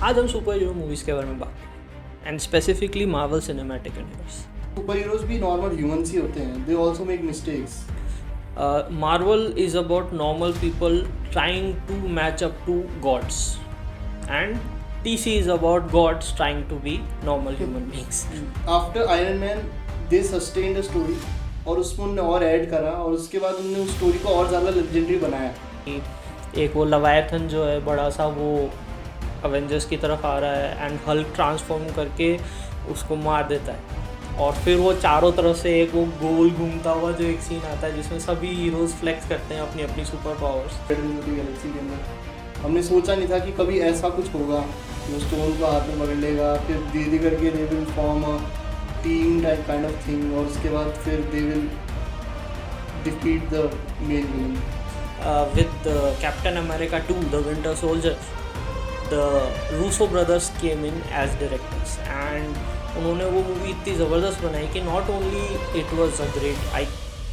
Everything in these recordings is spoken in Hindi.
आज हम सुपर हीरो मूवीज़ के बारे में बात करें and specifically Marvel cinematic universe. Super heroes भी नॉर्मल ह्यूमंस ही होते हैं. They also make mistakes. Marvel is about normal people trying to match up to gods, and DC is about gods trying to be normal human beings. After iron man they sustain the story और उसमें उन्होंने और ऐड करा और उसके बाद उन्होंने उस स्टोरी को और ज़्यादा लेजेंडरी बनाया. एक वो लवायथन जो है बड़ा सा, वो अवेंजर्स की तरफ आ रहा है एंड हल्क ट्रांसफॉर्म करके उसको मार देता है, और फिर वो चारों तरफ से एक वो गोल घूमता हुआ जो एक सीन आता है जिसमें सभी हीरोज फ्लेक्स करते हैं अपनी अपनी सुपर पावर्स. गैलेक्सी के अंदर हमने सोचा नहीं था कि कभी ऐसा कुछ होगा. वो स्टोन को हाथ में पकड़ लेगा, फिर धीरे करके they will form a team type kind of thing, और उसके बाद फिर they will defeat the main villain. With Captain America 2, The Winter Soldier, the Russo brothers came in as directors and उन्होंने वो मूवी इतनी ज़बरदस्त बनाई कि not only it was a great,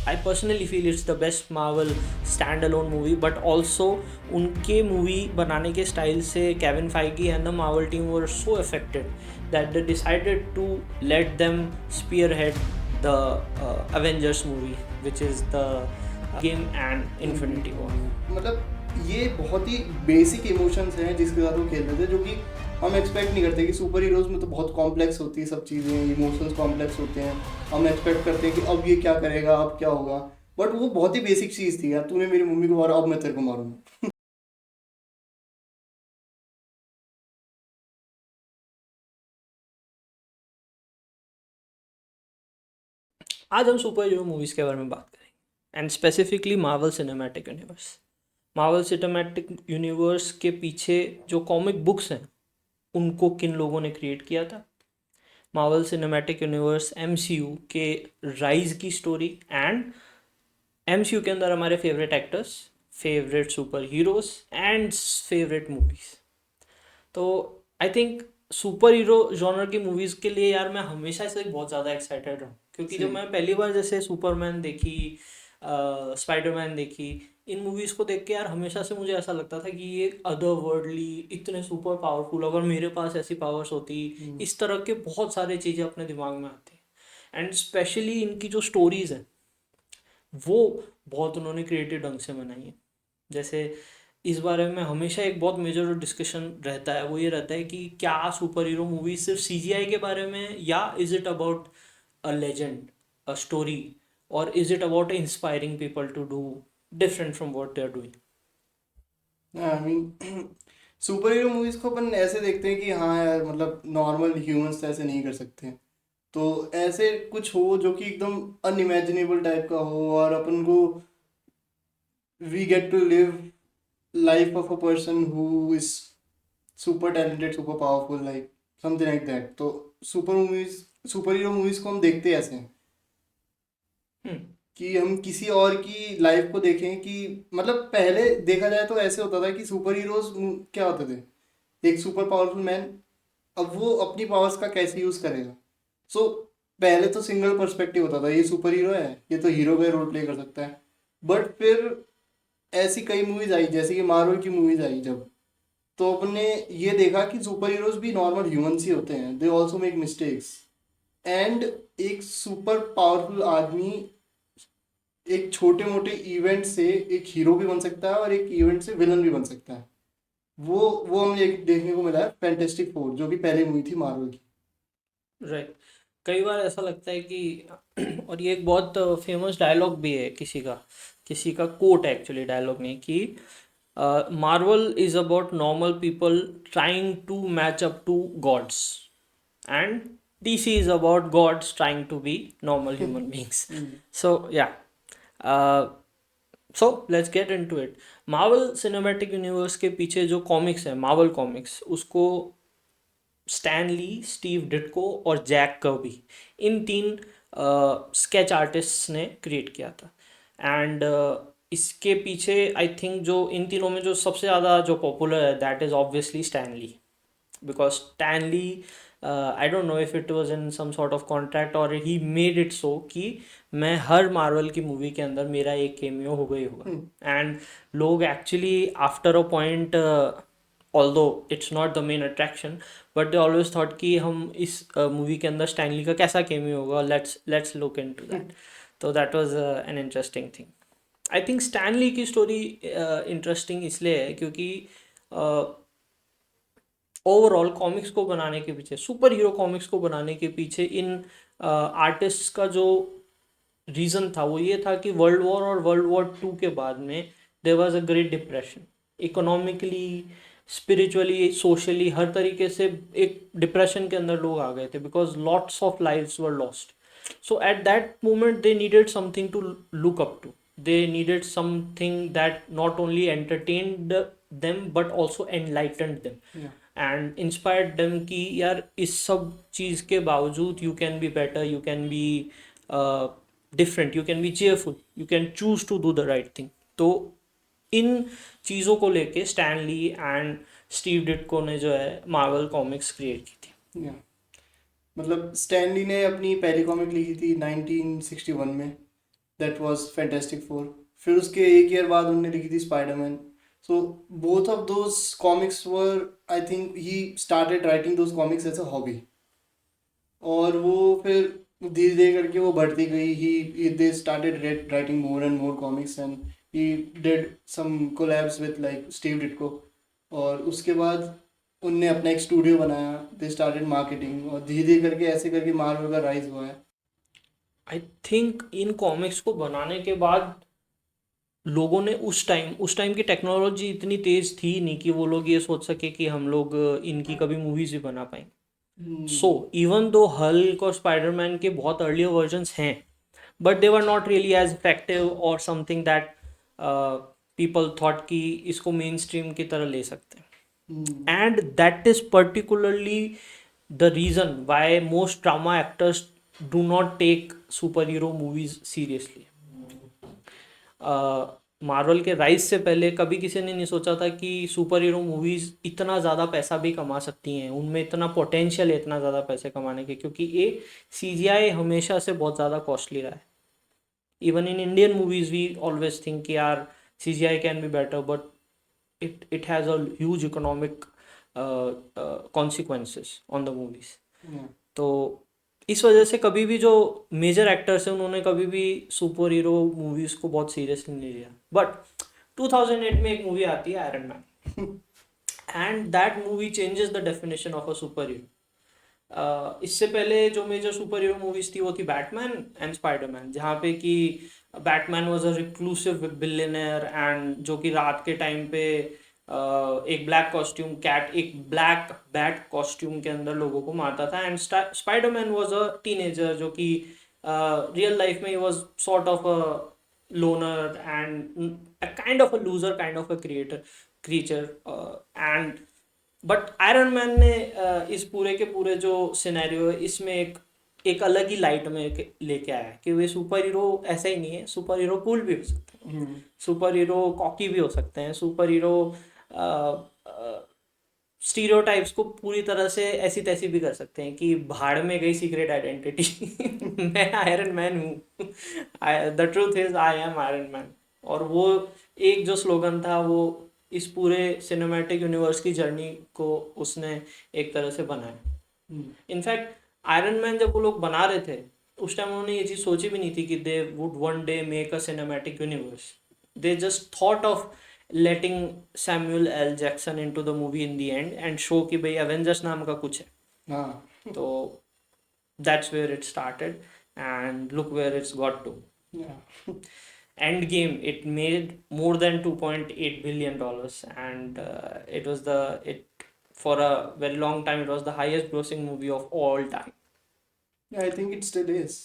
I personally feel it's the best Marvel standalone movie, but also उनके मूवी बनाने के स्टाइल से Kevin Feige and the Marvel team were so affected that they decided to let them spearhead the Avengers movie, which is the game and infinity war. मतलब ये बहुत ही बेसिक इमोशंस हैं जिसके साथ वो खेल रहे थे, जो कि हम एक्सपेक्ट नहीं करते. कि सुपर हीरोज में तो बहुत कॉम्प्लेक्स होती है सब चीज़ें, इमोशंस कॉम्प्लेक्स होते हैं. हम एक्सपेक्ट करते हैं कि अब ये क्या करेगा, अब क्या होगा, बट वो बहुत ही बेसिक चीज़ थी. यार तूने मेरी मम्मी को मारा, अब मैं तेरे को मारूंगा. आज हम सुपर हीरो मूवीज़ के बारे में बात करेंगे and specifically Marvel cinematic universe. Marvel cinematic universe के पीछे जो कॉमिक बुक्स हैं उनको किन लोगों ने क्रिएट किया था. मार्वल सिनेमैटिक यूनिवर्स MCU के राइज की स्टोरी, एंड MCU के अंदर हमारे favourite actors, favourite super heroes and favourite movies. तो I think super hero genre की मूवीज़ के लिए यार मैं हमेशा से बहुत ज़्यादा एक्साइटेड हूँ, क्योंकि जब मैं पहली बार जैसे सुपरमैन देखी, स्पाइडरमैन देखी, इन मूवीज़ को देख के यार हमेशा से मुझे ऐसा लगता था कि ये अदर वर्ल्डली, इतने सुपर पावरफुल, अगर मेरे पास ऐसी पावर्स होती, इस तरह के बहुत सारी चीज़ें अपने दिमाग में आती. एंड स्पेशली इनकी जो स्टोरीज़ हैं वो बहुत उन्होंने क्रिएटिव ढंग से बनाई है. जैसे इस बारे में हमेशा एक बहुत मेजर डिस्कशन रहता है, वो ये रहता है कि क्या सुपर हीरो मूवी सिर्फ CGI के बारे में, या is it about a legend, a story, और is it about inspiring people to do different from what they are doing. I mean super hero movies को अपन ऐसे देखते हैं कि हाँ यार, मतलब नॉर्मल ह्यूमंस ऐसे नहीं कर सकते. तो ऐसे कुछ हो जो कि एकदम अनइमेजिनेबल टाइप का हो, और अपन को we get to live life of a person who is super talented, super powerful, like something like that. तो सुपर हीरो मूवीज को हम देखते ऐसे हैं कि हम किसी और की लाइफ को देखें. कि मतलब पहले देखा जाए तो ऐसे होता था कि सुपर हीरोज क्या होते थे, एक सुपर पावरफुल मैन, अब वो अपनी पावर्स का कैसे यूज करेगा. सो पहले तो सिंगल पर्सपेक्टिव होता था, ये सुपर हीरो है, ये तो हीरो का रोल प्ले कर सकता है. बट फिर ऐसी कई मूवीज आई, जैसे कि मार्वल की मूवीज आई जब, तो अपने ये देखा कि सुपर हीरोज भी नॉर्मल ह्यूमंस ही होते हैं. They also make mistakes. And एक सुपर पावरफुल आदमी एक छोटे मोटे इवेंट से एक हीरो भी बन सकता है, और एक इवेंट से विलन भी बन सकता है. वो हमें एक देखने को मिला है फैंटेस्टिक फोर, जो कि पहली मूवी थी मार्वल की. राइट. कई बार ऐसा लगता है कि और ये एक बहुत फेमस डायलॉग भी है किसी का कोट है, एक्चुअली डायलॉग नहीं, कि Marvel is about normal people trying to match up to gods, and DC is about gods trying to be normal human beings. So yeah, so let's get into it. Marvel Cinematic Universe के पीछे जो कॉमिक्स है, मार्वल कॉमिक्स, उसको स्टैन ली, स्टीव डिट्को और जैक कर्बी, इन तीन स्केच आर्टिस्ट्स ने क्रिएट किया था. एंड इसके पीछे आई थिंक जो इन तीनों में जो सबसे ज़्यादा जो पॉपुलर है, that is obviously Stan Lee. Because Stan Lee, I don't know if it was in some sort of contract or he made it so कि मैं हर मार्वल की मूवी के अंदर मेरा एक केमियो होगा ही होगा. एंड लोग actually after a point although it's not the main attraction, but they always thought कि हम इस मूवी के अंदर स्टैनली का कैसा केमियो होगा, लेट्स लुक इनटू दैट. तो that was an interesting thing. I think Stanley की स्टोरी इंटरेस्टिंग इसलिए है क्योंकि ओवरऑल कॉमिक्स को बनाने के पीछे, सुपर हीरो कॉमिक्स को बनाने के पीछे इन आर्टिस्ट्स का जो रीज़न था वो ये था कि वर्ल्ड वॉर और वर्ल्ड वॉर टू के बाद में there was a great depression. Economically, spiritually, socially, हर तरीके से एक डिप्रेशन के अंदर लोग आ गए थे because lots of lives were lost. So at that moment, they needed something to look up to. They needed something that not only entertained them but also enlightened them. Yeah. And inspired them कि यार इस सब चीज़ के बावजूद you can be better, you can be different, you can be cheerful, you can choose to do the right thing. तो इन चीज़ों को लेके स्टैन ली एंड स्टीव डिट्को ने जो है मार्वल कॉमिक्स क्रिएट की थी. Yeah. मतलब स्टैनली ने अपनी पहली कॉमिक लिखी थी 1961 में, दैट वाज फैंटास्टिक फोर. फिर उसके एक ईयर बाद उन्होंने लिखी थी Spiderman. So both of those comics were, I think he started writing those comics as a hobby, और वो फिर धीरे धीरे करके वो बढ़ती गई. He they started writing more and more comics and he did some collabs with like Steve Ditko. और उसके बाद उनने अपना एक स्टूडियो बनाया, दे स्टार्टेड मार्केटिंग, और धीरे धीरे करके ऐसे करके मार्वल का राइज हुआ है. आई थिंक इन कॉमिक्स को बनाने के बाद लोगों ने उस टाइम की टेक्नोलॉजी इतनी तेज थी नहीं कि वो लोग ये सोच सके कि हम लोग इनकी कभी मूवीज भी बना पाएंगे. सो इवन दो हल्क और स्पाइडरमैन के बहुत अर्लियर वर्जन्स हैं, but they were not really as effective और समथिंग दैट पीपल थॉट कि इसको मेन स्ट्रीम की तरह ले सकते हैं. And that is particularly the reason why most drama actors do not take superhero movies seriously. Marvel के राइज से पहले कभी किसी ने नहीं सोचा था कि सुपर हीरो मूवीज़ इतना ज़्यादा पैसा भी कमा सकती हैं, उनमें इतना पोटेंशियल है इतना ज़्यादा पैसे कमाने के, क्योंकि ये CGI हमेशा से बहुत ज़्यादा कॉस्टली रहा है. Even in Indian movies we always think कि यार CGI can be better, but it has a huge economic consequences on the movies. तो इस वजह से कभी भी जो मेजर एक्टर्स हैं उन्होंने कभी भी सुपर हीरो मूवीज को बहुत सीरियसली नहीं लिया. बट 2008 में एक मूवी आती है iron man, and that movie changes the definition of a super hero. इससे पहले जो मेजर सुपर हीरो मूवीज थी वो थी बैटमैन एंड स्पाइडरमैन, जहाँ पे कि Batman was a reclusive billionaire and जो कि रात के टाइम पे एक ब्लैक कॉस्ट्यूम कैट, एक ब्लैक बैट कॉस्ट्यूम के अंदर लोगों को मारता था. And Spiderman was a teenager जो कि रियल लाइफ में ही was sort of a loner and kind of a loser, kind of a creature. And but Iron Man ने इस पूरे के पूरे जो सिनेरियो है इसमें एक अलग ही लाइट में लेके आया कि वे सुपर हीरो ऐसा ही नहीं है, सुपर हीरो कूल भी हो सकते हैं, सुपर हीरो कॉकी भी हो सकते हैं, सुपर हीरो स्टीरियोटाइप्स को पूरी तरह से ऐसी तैसी भी कर सकते हैं कि भाड़ में गई सीक्रेट आइडेंटिटी मैं आयरन मैन हूँ, the truth is I am Iron man. और वो एक जो स्लोगन था वो इस पूरे सिनेमैटिक यूनिवर्स की जर्नी को उसने एक तरह से बनाया. इनफैक्ट आयरन मैन जब वो लोग बना रहे थे उस टाइम उन्होंने ये चीज़ सोची भी नहीं थी कि they would one day make a cinematic universe. They just thought of letting Samuel L Jackson into the movie in the end and show कि भाई एवेंजर्स नाम का कुछ है. हाँ, तो that's where it started and look where it's got to. Endgame, it made more than 2.8 billion dollars, and it was for a very long time it was the highest grossing movie of all time. Yeah, I think it still is.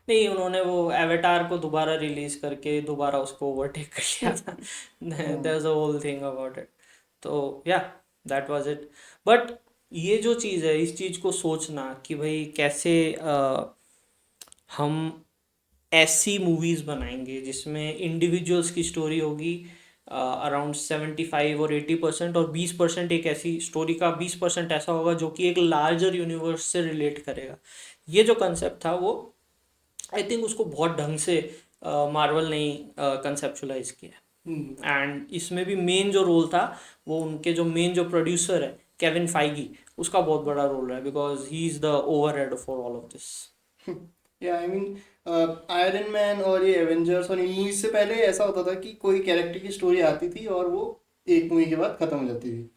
नहीं, उन्होंने वो एवेटार को दोबारा रिलीज करके दोबारा उसको ओवरटेक कर लिया था. There's a whole thing about it. तो yeah, that was it. But ये जो चीज़ है, इस चीज़ को सोचना कि भाई कैसे हम ऐसी मूवीज़ बनाएंगे जिसमें इंडिविजुअल्स की स्टोरी होगी अराउंड 75 और 80%, और 20% एक ऐसी स्टोरी का 20% ऐसा होगा जो कि एक लार्जर यूनिवर्स से रिलेट करेगा. ये जो कंसेप्ट था वो आई थिंक उसको बहुत ढंग से मार्वल ने कंसेप्चुलाइज किया. हम्म। एंड इसमें भी मेन जो रोल था वो उनके जो मेन जो प्रोड्यूसर है केविन फाइगी, उसका बहुत बड़ा रोल है because he is the overhead for all of this. या आई मीन आयरन मैन और ये एवेंजर्स और इन मूवीज से पहले ऐसा होता था कि कोई कैरेक्टर की स्टोरी आती थी और वो एक मूवी के बाद खत्म हो जाती थी।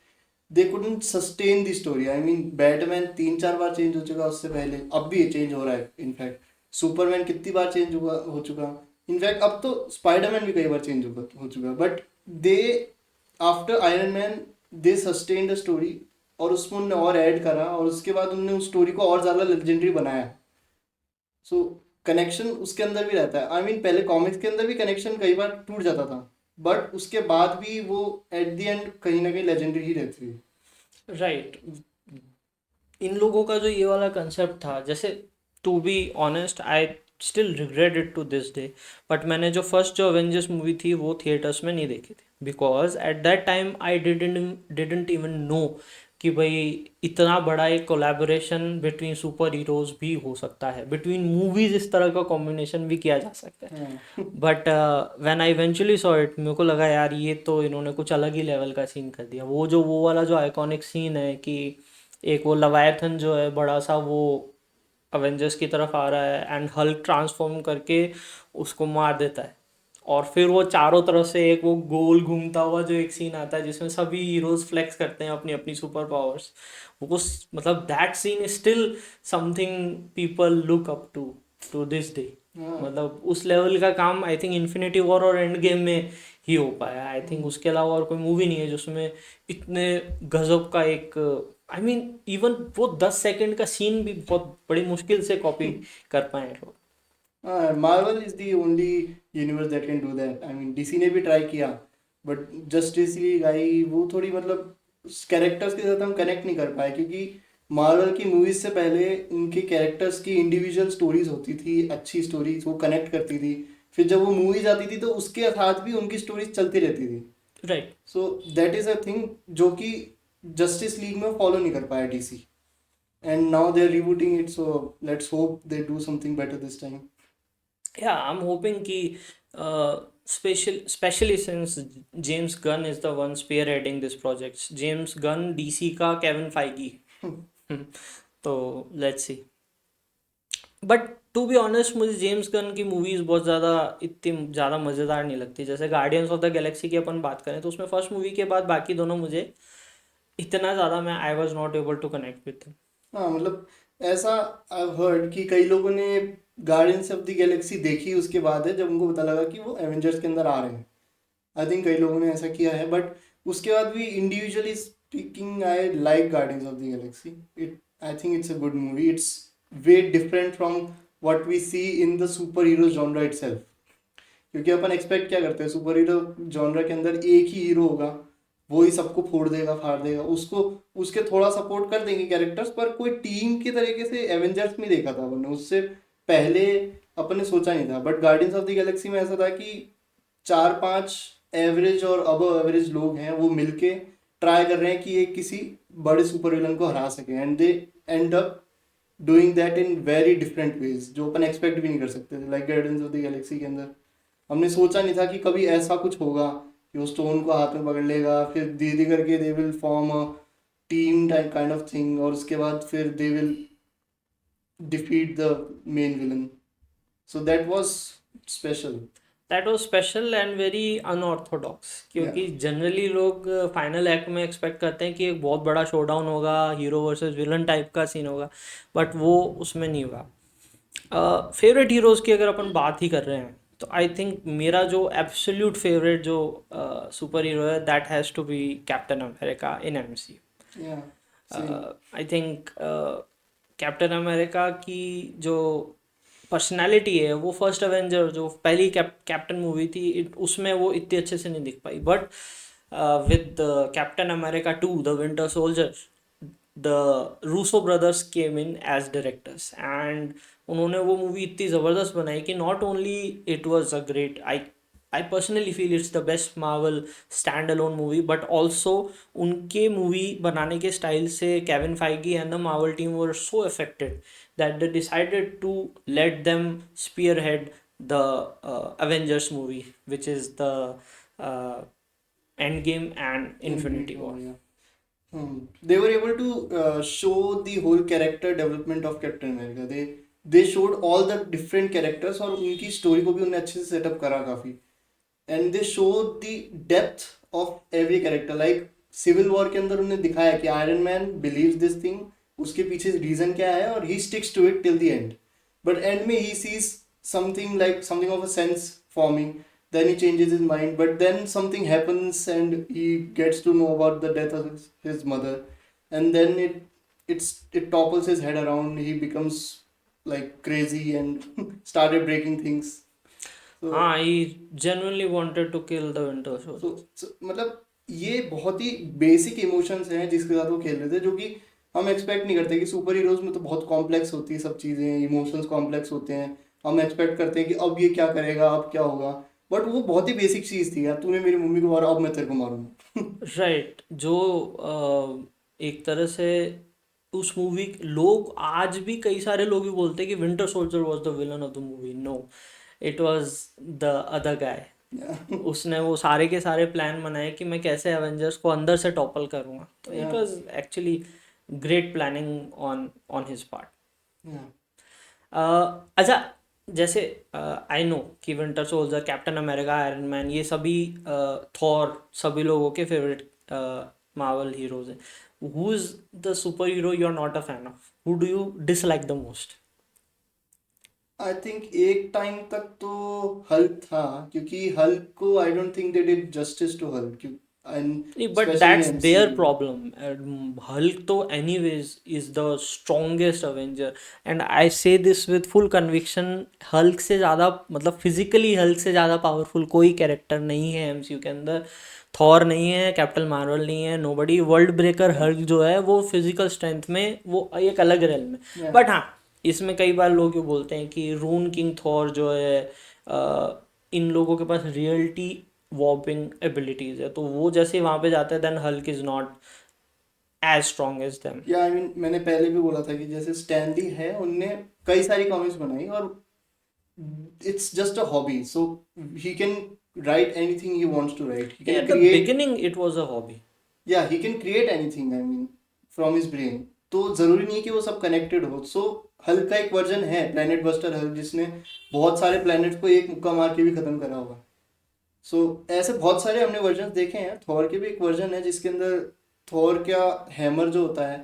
They couldn't sustain the story. I mean Batman 3-4 bar change हो चुका उससे पहले, अब भी चेंज हो रहा है इनफैक्ट। सुपरमैन कितनी बार चेंज हुआ हो चुका। इनफैक्ट अब तो स्पाइडरमैन भी कई बार चेंज हो चुका, but they after iron man they sustain the story, और उसमें उन्होंने और ऐड करा और उसके बाद उन्होंने उस स्टोरी को और ज़्यादा लेजेंडरी बनाया। सो कनेक्शन उसके अंदर भी रहता है। आई मीन पहले कॉमिक्स के अंदर भी कनेक्शन कई बार टूट जाता था, बट उसके बाद भी वो एट द एंड कहीं ना कहीं लेजेंडरी ही रहती है। राइट। इन लोगों का जो ये वाला कंसेप्ट था, जैसे to be honest I still regret it to this day, but मैंने जो फर्स्ट जो अवेंजर्स मूवी थी वो थिएटर्स में नहीं देखी थी because at that time I didn't even know कि भाई इतना बड़ा एक कोलैबोरेशन बिटवीन सुपर हीरोज भी हो सकता है, बिटवीन मूवीज इस तरह का कॉम्बिनेशन भी किया जा सकता है। हाँ। But when I eventually saw it, मेरे को लगा यार ये तो इन्होंने कुछ अलग ही लेवल का सीन कर दिया। वो वाला जो आइकॉनिक सीन है कि एक वो लवायथन जो है बड़ा सा, वो अवेंजर्स की तरफ आ रहा है एंड हल्क ट्रांसफॉर्म करके उसको मार देता है, और फिर वो चारों तरफ से एक वो गोल घूमता हुआ जो एक सीन आता है जिसमें सभी हीरोज फ्लेक्स करते हैं अपनी अपनी सुपर पावर्स। वो मतलब that scene is still something people look up to to this day. हाँ। मतलब उस लेवल का काम आई थिंक इन्फिनिटी वॉर और एंड गेम में ही हो पाया। आई थिंक उसके अलावा और कोई मूवी नहीं है जिसमें इतने गजब का एक, आई मीन इवन वो 10 सेकंड का सीन भी बहुत बड़ी मुश्किल से कॉपी कर पाए लोग। Marvel is the only universe that can do that. I mean DC ने भी ट्राई किया, बट जस्टिस लीग आई, वो थोड़ी मतलब कैरेक्टर्स के साथ हम कनेक्ट नहीं कर पाए, क्योंकि मार्वल की मूवीज से पहले उनके कैरेक्टर्स की इंडिविजुअल स्टोरीज होती थी, अच्छी स्टोरीज, वो कनेक्ट करती थी। फिर जब वो मूवीज आती थी तो उसके साथ भी उनकी स्टोरीज चलती रहती थी। Right. So that is a thing जो कि जस्टिस लीग में फॉलो नहीं कर पाया DC, and now they are rebooting it, so let's hope they do something better this time. या आई एम होपिंग कि specially since James Gunn is the one spearheading this project, James Gunn DC का केविन फाइगी। तो let's see. But to be honest मुझे जेम्स गन की मूवीज बहुत ज़्यादा इतनी ज़्यादा मज़ेदार नहीं लगती। जैसे गार्डियंस ऑफ द गैलेक्सी की अपन बात करें तो उसमें फर्स्ट मूवी के बाद बाकी दोनों मुझे इतना ज़्यादा, मैं I was not able to connect with. हाँ मतलब ऐसा आई हर्ड कि कई लोगों ने गार्डियंस ऑफ द गैलेक्सी देखी उसके बाद है, जब उनको पता लगा कि वो एवेंजर्स के अंदर आ रहे हैं। आई थिंक कई लोगों ने ऐसा किया है, बट उसके बाद भी individually speaking I like Guardians of the Galaxy. It I think it's a good movie. It's way different from what we see in the super hero genre itself. क्योंकि अपन एक्सपेक्ट क्या करते हैं, सुपर हीरो जॉनरा के अंदर एक ही हीरो होगा, वो ही सबको फोड़ देगा फाड़ देगा, उसको उसके थोड़ा सपोर्ट कर देंगे कैरेक्टर्स, पर कोई टीम के तरीके से एवेंजर्स में देखा था अपन ने, उससे पहले अपन ने सोचा नहीं था। But guardians of the Galaxy में ऐसा था कि 4-5 एवरेज और अबव एवरेज लोग हैं, वो मिलके ट्राई कर रहे हैं कि ये किसी बड़े सुपर विलन को हरा सके, and they and up doing that in very different ways, जो अपन एक्सपेक्ट भी नहीं कर सकते थे। Like Guardians of the Galaxy के अंदर हमने सोचा नहीं था कि कभी ऐसा कुछ होगा कि वो स्टोन को हाथ में पकड़ लेगा, फिर धीरे धीरे करके they will form a team type kind of thing, और उसके बाद फिर they will defeat the main villain. So that was special. That was special and very unorthodox, या क्योंकि जनरली लोग फाइनल एक्ट में एक्सपेक्ट करते हैं कि एक बहुत बड़ा शोडाउन होगा, हीरो वर्सेस विलन टाइप का सीन होगा, बट वो उसमें नहीं हुआ। फेवरेट हीरोज़ की अगर अपन बात ही कर रहे हैं तो आई थिंक मेरा जो एब्सोल्यूट फेवरेट जो सुपर हीरो है that has to be Captain America in MCU. Yeah same. I think Captain America की जो पर्सनालिटी है वो फर्स्ट एवेंजर जो पहली कैप्टन मूवी थी उसमें वो इतने अच्छे से नहीं दिख पाई, but with Captain America 2 the Winter Soldier the Russo brothers came in as directors and उन्होंने वो मूवी इतनी ज़बरदस्त बनाई कि not only it was a great, I personally feel it's the best Marvel stand alone movie, but also उनके मूवी बनाने के स्टाइल से Kevin Feige and the Marvel team were so affected that they decided to let them spearhead the Avengers movie, which is the end game and infinity War, war. yeah. They were able to show the whole character development of Captain America. They showed all the different characters और उनकी स्टोरी को भी उन्होंने अच्छे से सेटअप करा काफी. And they showed the depth of every character. Like Civil War के अंदर उन्होंने दिखाया कि Iron Man believes this thing, उसके पीछे रीजन क्या है और he sticks to it till the end. But end में he sees something of a sense forming. Then he changes his mind, but then something happens and he gets to know about the death of his mother, and then it topples his head around. He becomes like crazy and started breaking things. So हाँ, he genuinely wanted to kill the Winter Soldier. मतलब ये बहुत ही बेसिक इमोशंस हैं जिसके साथ वो खेल रहे थे, जो कि हम एक्सपेक्ट नहीं करते कि सुपर हीरोज में तो बहुत कॉम्प्लेक्स होती है सब चीज़ें, इमोशंस कॉम्प्लेक्स होते हैं. हम एक्सपेक्ट करते हैं कि अब ये क्या करेगा, अब क्या होगा, बट वो बहुत ही बेसिक चीज़ थी यार. तूने मेरी मम्मी को मारा, अब मैं तेरे को मारूंगा. राइट. जो एक तरह से उस मूवी, लोग आज भी कई सारे लोग भी बोलते हैं कि Winter Soldier was the villain of the movie. No, it was the other guy. उसने वो सारे के सारे प्लान बनाए कि मैं कैसे एवेंजर्स को अंदर से टॉपल करूंगा. तो it was actually great planning on on his part. अच्छा, जैसे आई नो कि Winter Soldier, Captain America, Iron Man, ये सभी थॉर सभी लोगों के फेवरेट मार्वल हीरोज हैं. Who is the super hero you are not a fan of? Who do you dislike the most? I think एक टाइम तक तो हल्क था, क्योंकि हल्क को I don't think they did justice to Hulk. And but specially that's their MCU. Problem. Hulk तो anyways is the strongest Avenger, and I say this with full conviction. Hulk से ज़्यादा, मतलब फिजिकली हल्क से ज़्यादा पावरफुल कोई कैरेक्टर नहीं है एमसीयू के अंदर. थॉर नहीं है, कैप्टन मार्वल नहीं है, नोबडी. वर्ल्ड ब्रेकर हल्क जो है वो फिजिकल स्ट्रेंथ में वो एक अलग रेल में. Yeah. बट हाँ, इसमें कई बार लोग ये बोलते हैं कि रून किंग थॉर जो है, इन लोगों के पास रियलिटी वॉर्पिंग एबिलिटीज है, तो वो जैसे वहां पे जाते हैं, then Hulk is not as strong as them. या आई मीन मैंने पहले भी बोला था कि जैसे स्टैनली है, उनने कई सारी कॉमिक्स बनाई और it's just a hobby. So he can write anything he wants to write. He can at the create. Beginning it was a hobby. Yeah he can create anything, I mean from his brain. तो जरूरी नहीं है कि वो सब कनेक्टेड हो. सो हल्क का एक वर्जन है, प्लेनेट बस्टर हल्क, जिसने बहुत सारे प्लेनेट्स को एक मुक्का मार के भी खत्म करा होगा. सो ऐसे बहुत सारे हमने वर्जन देखे हैं. थॉर के भी एक वर्जन है जिसके अंदर थॉर का हैमर जो होता है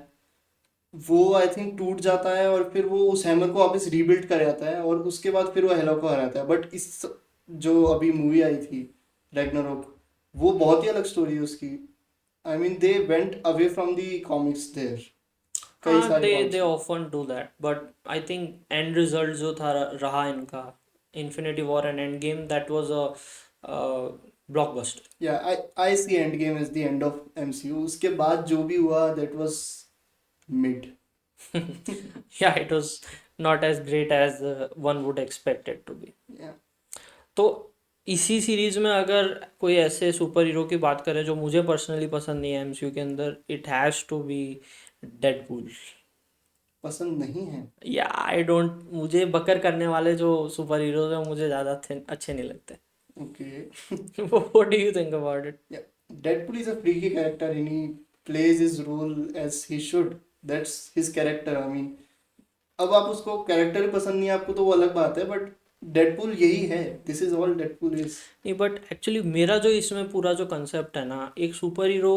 वो आई थिंक टूट जाता है और फिर वो उस हैमर को वापस रीबिल्ड कर जाता है और उसके बाद फिर वो हेलो को हराता है. बट इस जो अभी मूवी आई थी रैग्नारोक, वो बहुत ही अलग स्टोरी है उसकी. I mean they went away from the comics there. कई हाँ, सारे they comics. Often do that, but I think end result जो था रहा इनका, Infinity War and Endgame, that was a blockbuster. Yeah I see Endgame is the end of MCU. उसके बाद जो भी हुआ that was mid. Yeah, it was not as great as one would expect it to be. या तो इसी सीरीज में अगर कोई ऐसे सुपर हीरो की बात करें जो मुझे पर्सनली पसंद नहीं है एमसीयू के अंदर, it has to be Deadpool. पसंद नहीं है. या आई डोंट, मुझे बकर करने वाले जो सुपर हीरोज हैं मुझे ज़्यादा अच्छे नहीं लगते. Okay. What do you think about it? Yeah, Deadpool is a freaky character and he plays his role as he should. That's his character. I mean, अब आप उसको कैरेक्टर ही पसंद नहीं है आपको तो वो अलग बात है, बट डेडपूल यही है. This is all Deadpool is. नहीं, बट एक्चुअली मेरा जो इसमें पूरा जो कंसेप्ट है ना, एक super hero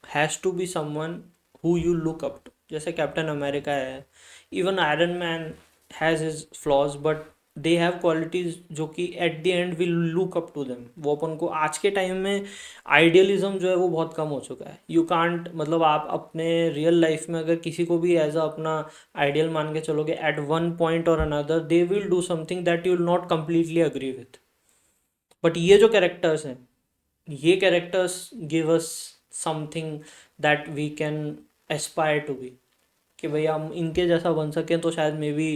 has to be someone who you look up to. जैसे कैप्टन अमेरिका है, even Iron Man has his flaws, but they have qualities जो कि at the end will look up to them. वो अपन को आज के टाइम में आइडियलिज्म जो है वो बहुत कम हो चुका है. यू कांट, मतलब आप अपने रियल लाइफ में अगर किसी को भी एज अ अपना आइडियल मान के चलोगे, एट वन पॉइंट और another they will do something that you will not completely agree with. But ये जो कैरेक्टर्स हैं, ये characters give us something that we can aspire to be, कि भाई हम इनके जैसा बन सकें तो शायद मे बी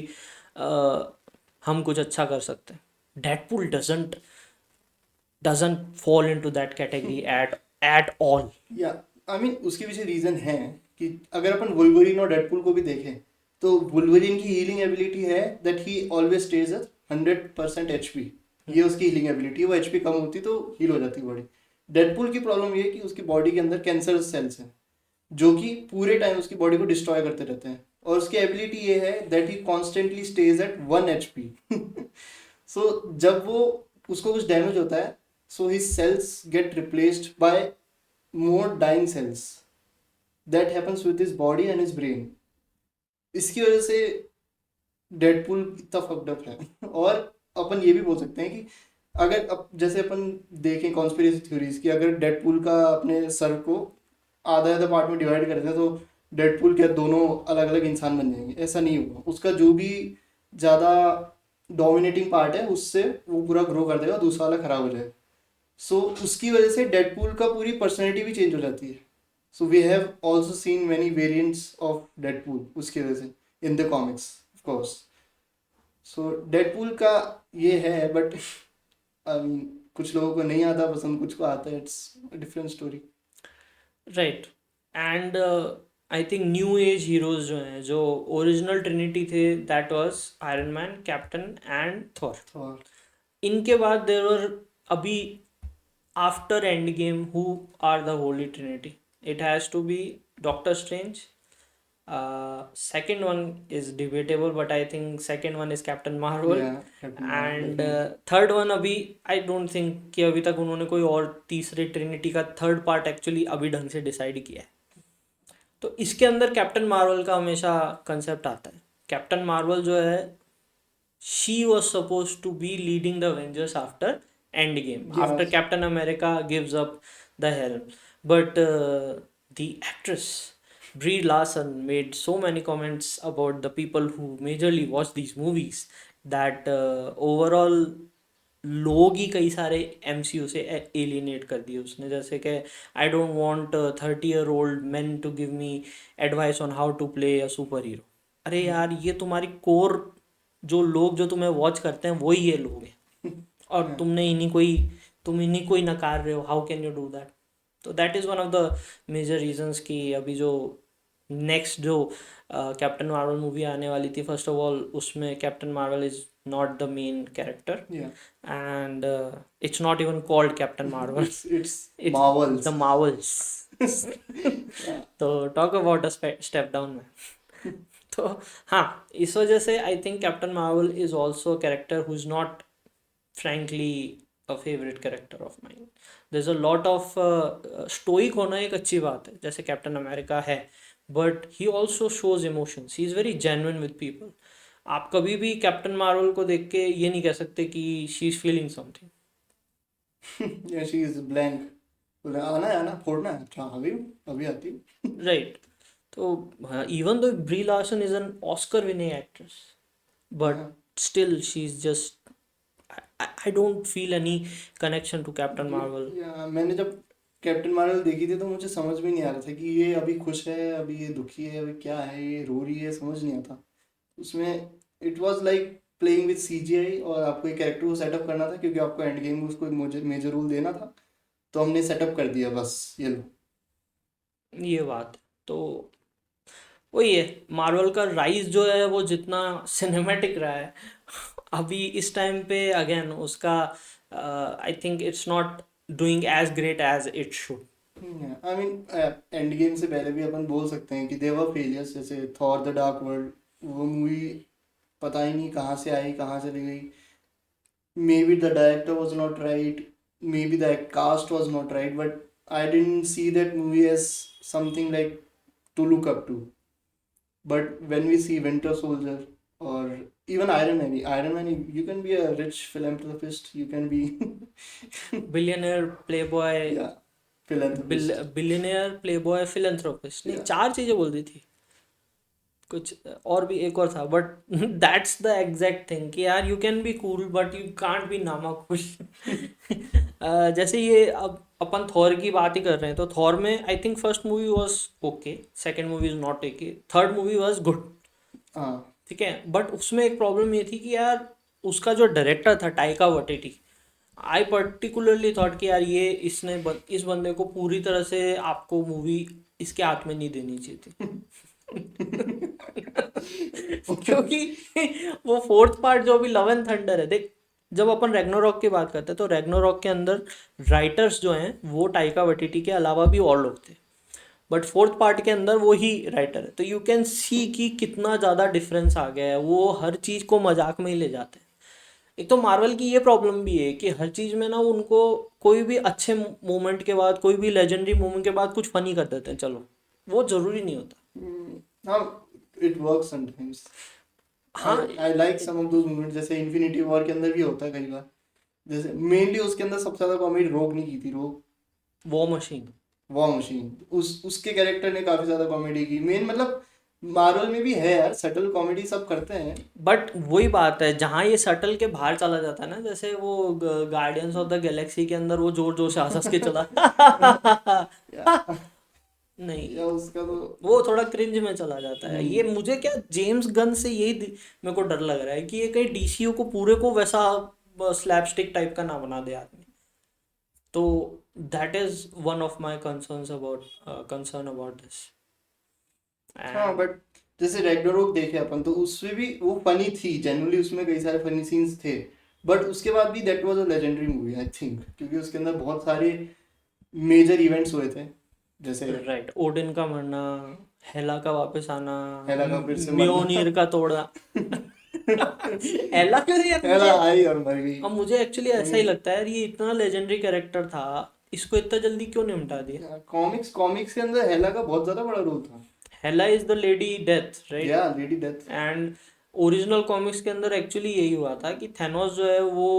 हम कुछ अच्छा कर सकते हैं. Deadpool doesn't fall into that category at all. या आई मीन उसके पीछे रीजन है कि अगर अपन वुल्वरीन और डेडपूल को भी देखें तो वुल्वरीन की हीलिंग एबिलिटी है that he always stays at 100% HP. ये उसकी हीलिंग एबिलिटी है, वो एचपी कम होती तो हील हो जाती बॉडी। डेडपुल की प्रॉब्लम ये है कि उसकी बॉडी के अंदर कैंसर सेल्स हैं जो कि पूरे टाइम उसकी बॉडी को डिस्ट्रॉय करते रहते हैं, और उसकी एबिलिटी ये है that he constantly stays at 1 HP। So जब वो उसको कुछ डैमेज होता है, so his cells get replaced by more dying cells, that happens with his body and his brain. इसकी वजह से डेडपुल इतना फक्ड अप है। और अपन ये भी बोल सकते हैं कि अगर अब जैसे अपन देखें कॉन्स्पिरेसी थ्योरीज की, अगर डेडपुल का अपने सर को आधा आधा पार्ट में डिवाइड कर दें तो डेडपुल क्या दोनों अलग अलग इंसान बन जाएंगे? ऐसा नहीं होगा। उसका जो भी ज़्यादा डोमिनेटिंग पार्ट है उससे वो पूरा ग्रो कर देगा, दूसरा वाला खराब हो जाएगा। सो उसकी वजह से डेडपुल का पूरी पर्सनैलिटी भी चेंज हो जाती है। So we have also seen many variants of Deadpool उसकी वजह से in the comics of course. So Deadpool का ये है, बट कुछ लोगों को नहीं आता पसंद, कुछ को आता है, it's different story. Right. And I think new age heroes जो हैं, जो ओरिजिनल ट्रिनिटी थे, that was Iron Man, Captain and Thor. और इनके बाद देर वर अभी after Endgame who are the holy trinity? It has to be Doctor Strange. Second one is debatable, but I think second one is Captain Marvel. या captain Marvel and definitely. Third one अभी आई डोंट थिंक कि अभी तक उन्होंने कोई और तीसरे ट्रिनिटी का थर्ड पार्ट एक्चुअली अभी ढंग से डिसाइड किया है। तो इसके अंदर कैप्टन मार्वल का हमेशा कंसेप्ट आता है। कैप्टन मार्वल जो है, she was suppose to be leading the Avengers after Endgame, after yes. Captain America gives up the helm. But the actress Brie Larson made so many comments about the people who majorly watch these movies that overall लोग ही कई सारे MCU से एलिनेट कर दिए उसने। जैसे कि I don't want 30-year-old men to give me advice on how to play a super hero. अरे यार, ये तुम्हारी कोर जो लोग जो तुम्हें वॉच करते हैं वही ये लोग हैं, और तुम इन्हीं को ही नकार रहे हो। How can you do that? तो that is one of the major reasons कि अभी जो नेक्स्ट जो कैप्टन मार्वल मूवी आने वाली थी, फर्स्ट ऑफ ऑल उसमें captain Marvel is not the main character, या and it's not even called Captain Marvel. It's It's Marvels. the Marvels. तो talk about a step down, man. तो हाँ, इस वजह से आई think captain Marvel is also character who is not frankly a favorite character of mine. There's a lot of stoic होना एक अच्छी बात है, जैसे कैप्टन अमेरिका है, but he also shows emotions. He is very genuine with people. आप कभी भी कैप्टन मार्वल को देख के ये नहीं कह सकते कि शी इज फीलिंग समथिंग। या शी इज ब्लैंक। आना है, आना फोड़ना है, अच्छा अभी अभी आती हूँ। राइट। तो even though Brie Larson is an Oscar winning actress, but still she is just, I don't feel any connection to Captain Marvel. या मैंने जब कैप्टन मार्वल देखी थी तो मुझे समझ में नहीं आ रहा था कि ये अभी खुश है, अभी ये दुखी है, अभी क्या है, ये रो रही है, समझ नहीं आता उसमें। It was like playing with CGI, और आपको एक कैरेक्टर को सेटअप करना था क्योंकि आपको एंड गेम में उसको एक मेजर रोल देना था, तो हमने सेटअप कर दिया बस, ये लो। ये बात तो वही है, मार्वल का राइज जो है वो जितना सिनेमैटिक रहा है अभी इस टाइम पे अगेन उसका I think it's not doing as great as it should. I mean Endgame से पहले भी अपन बोल सकते हैं कि दे वर फेलियर्स, जैसे थॉर द डार्क वर्ल्ड, वो मूवी पता ही नहीं कहाँ से आई कहाँ चली गई। Maybe the director was not right, maybe the cast was not right, but I didn't see that movie as something like to look up to. But when we see Winter Soldier or even Iron Man, you can be a rich philanthropist, you can be billionaire Playboy, yeah, philanthropist. Billionaire Playboy philanthropist, नहीं Yeah. 4 चीजें बोल दी थी, कुछ और भी एक और था, but that's the exact thing कि यार you can be cool but you can't be नामक खुश। जैसे ये अब अपन थॉर की बात ही कर रहे हैं, तो थॉर में I think first movie was okay, second movie is not okay, third movie was good, हाँ ठीक है। बट उसमें एक प्रॉब्लम ये थी कि यार उसका जो डायरेक्टर था Taika Waititi, I particularly thought कि यार ये इस बंदे को पूरी तरह से आपको मूवी इसके हाथ में नहीं देनी चाहिए थी क्योंकि वो फोर्थ पार्ट जो अभी लव एंड थंडर है, देख जब अपन रैग्नारॉक की बात करते हैं तो रैग्नारॉक के अंदर राइटर्स जो हैं वो टाइका वाइटिटी के अलावा भी और लोग थे, बट फोर्थ पार्ट के अंदर वो ही राइटर है। तो यू कैन सी कि कितना ज़्यादा डिफरेंस आ गया है, वो हर चीज़ को मजाक में ही ले जाते हैं। एक तो मार्वल की ये प्रॉब्लम भी है कि हर चीज़ में ना उनको कोई भी अच्छे मोमेंट के बाद, कोई भी लेजेंडरी मोमेंट के बाद कुछ फनी कर देते हैं, चलो वो ज़रूरी नहीं होता। हाँ, इट वर्क्स समटाइम्स। हाँ, I like some of those moments, जैसे इन्फिनिटी वॉर के अंदर भी होता है कई बार। जैसे मेनली उसके अंदर सबसे ज्यादा कॉमेडी रोग ने की थी, रोग वॉर मशीन। वॉर मशीन, उसके कैरेक्टर ने काफी ज्यादा कॉमेडी की। मेन मतलब मार्वल में भी है यार, सटल कॉमेडी सब करते हैं। बट वही बात है, जहाँ ये सटल के बाहर चला जाता है ना, जैसे वो गार्डियंस ऑफ द गैलेक्सी के अंदर वो जोर जोर से हंस हंस के चला या, नहीं, या उसका तो वो थोड़ा क्रिंज में चला जाता है। ये मुझे क्या, जेम्स गन से यही मेरे को डर लग रहा है कि ये कहीं डीसीयू को पूरे को वैसा स्लैपस्टिक टाइप का ना बना दे आदमी। तो that is one of my concern about this. हाँ, बट जैसे रैग्नारोक देखे अपन तो उसमें भी वो फनी थी जेन्युइनली, उसमें कई सारे फनी सीन्स थे। बट उसके बाद भी that was a legendary movie I think, क्योंकि उसके अंदर बहुत सारे मेजर इवेंट्स हुए थे। जैसे राइट, ओडिन का मरना, हेला का वापस आना, हेला का फिर से मरना। म्योनिर का तोड़ना। हेला क्यों नहीं यार, हेला मुझे, आई और मर गई। अब मुझे एक्चुअली आई ऐसा ही मीन लगता है यार, ये इतना लेजेंडरी कैरेक्टर था, इसको इतना जल्दी क्यों नहीं मिटा दिया। कॉमिक्स के अंदर हेला का बहुत ज्यादा बड़ा रोल था। Hela is the Lady Death, right. Yeah Lady Death. And original comics के अंदर एक्चुअली यही हुआ था कि थैनोस जो है वो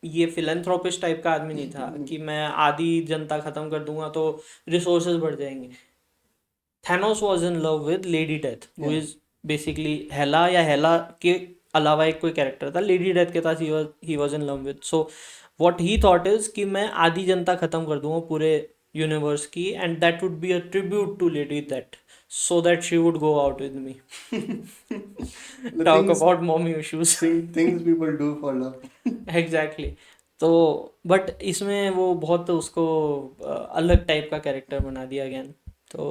ये फिलेंथ्रोपिस्ट टाइप का आदमी नहीं था कि मैं आधी जनता खत्म कर दूंगा तो रिसोर्सेज बढ़ जाएंगे। Thanos was in love with lady death, who या इज बेसिकली हेला, या हेला के अलावा एक कोई कैरेक्टर था लेडी डेथ के साथ he was in love with. So what he thought is कि मैं आधी जनता खत्म कर दूंगा पूरे यूनिवर्स की, and that would be a tribute to Lady Death, so that she would go out with me. the Talk things about mommy issues. things people do for love. Exactly. तो बट इसमें वो बहुत उसको अलग टाइप का कैरेक्टर बना दिया अगेन। तो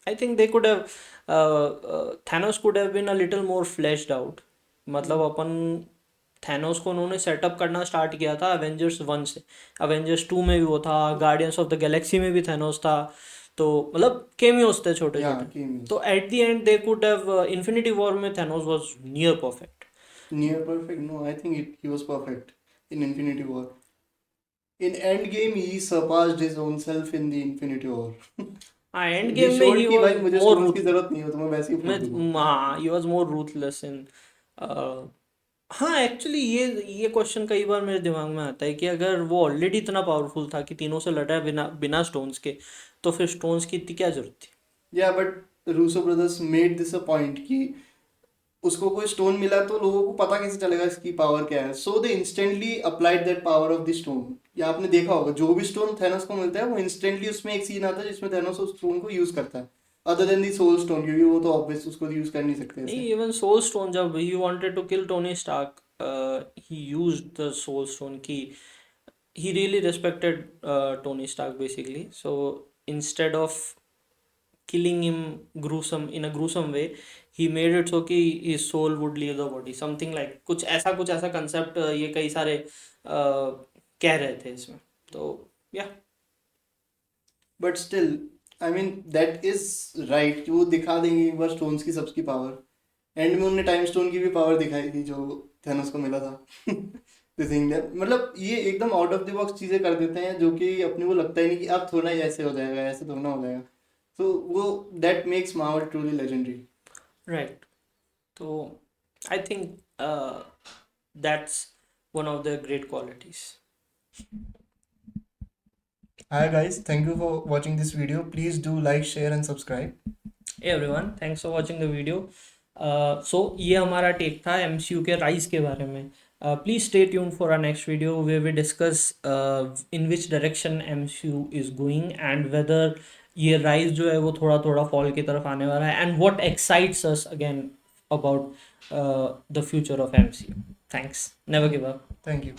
I think they could have, Thanos could have been a little more flashed out. मतलब अपन थैनोस को उन्होंने सेटअप करना स्टार्ट किया था अवेंजर्स 1 से, अवेंजर्स 2 में भी वो था, गार्डियंस ऑफ द गैलेक्सी में भी थैनोस था। तो मतलब केमियोस थे छोटे Yeah, छोटे। cameos. तो at the end they could have, Infinity War में Thanos was near perfect. Near perfect. No, I think he was perfect in Infinity War. In Endgame, he surpassed his own self in the Infinity War. हाँ, एंड He गेम में ही showed कि भाई वाज मुझे मोर stones रूथ, की जरूरत नहीं हो तो मैं वैसे ही फोड़ दूंगा। हाँ ही वाज मोर रूथलेस इन। हाँ एक्चुअली ये क्वेश्चन कई बार मेरे दिमाग में आता है कि अगर वो ऑलरेडी इतना पावरफुल था कि तीनों से लड़ा है बिना बिना स्टोन्स के, तो फिर स्टोन्स की इतनी क्या जरूरत थी। Yeah, but Russo brothers made this a point कि उसको कोई स्टोन मिला तो लोगों को पता कैसे चलेगा इसकी पावर क्या है, so they instantly applied that power of the stone. या आपने देखा होगा जो भी स्टोन थैनोस को मिलता है वो इंस्टेंटली उसमें एक सीन आता है जिसमें थैनोस उस स्टोन को यूज करता है, अदर देन दी सोल स्टोन, क्योंकि वो तो ऑब्वियस उसको यूज कर नहीं सकते नहीं, ऐसे। इवन सोल स्टोन जब he wanted to kill Tony Stark, he used the soul stone की, he really respected Tony Stark basically. So instead of killing him gruesome in a gruesome way, he made it so कि his soul would leave the body, something like कुछ ऐसा concept ये कई सारे कह रहे थे इसमें। तो या but still I mean that is right कि वो दिखा देंगे एक बार स्टोन्स की सबकी पावर। एंड में उन्होंने टाइम स्टोन की भी पावर दिखाई थी जो थैनोस को मिला था। द थिंग दैट मतलब ये एकदम आउट ऑफ द बॉक्स चीजें कर देते हैं जो कि अपने को लगता ही नहीं कि अब थोड़ा ही ऐसे हो जाएगा, ऐसे थोड़ा हो जाएगा। तो वो that makes Marvel truly legendary. Right. तो I think that's one of their great qualities. Hi guys, thank you for watching this video. Please do like, share and subscribe. Hey everyone, thanks for watching the video. So ये हमारा टेक था एमसीयू के राइज के बारे में। Please stay tune for our next video way we discuss in which direction MCU is going and whether ये राइज जो है वो थोड़ा थोड़ा फॉल की तरफ आने वाला है, and what excites us again about the future of MCU. Thanks, never give up. Thank you.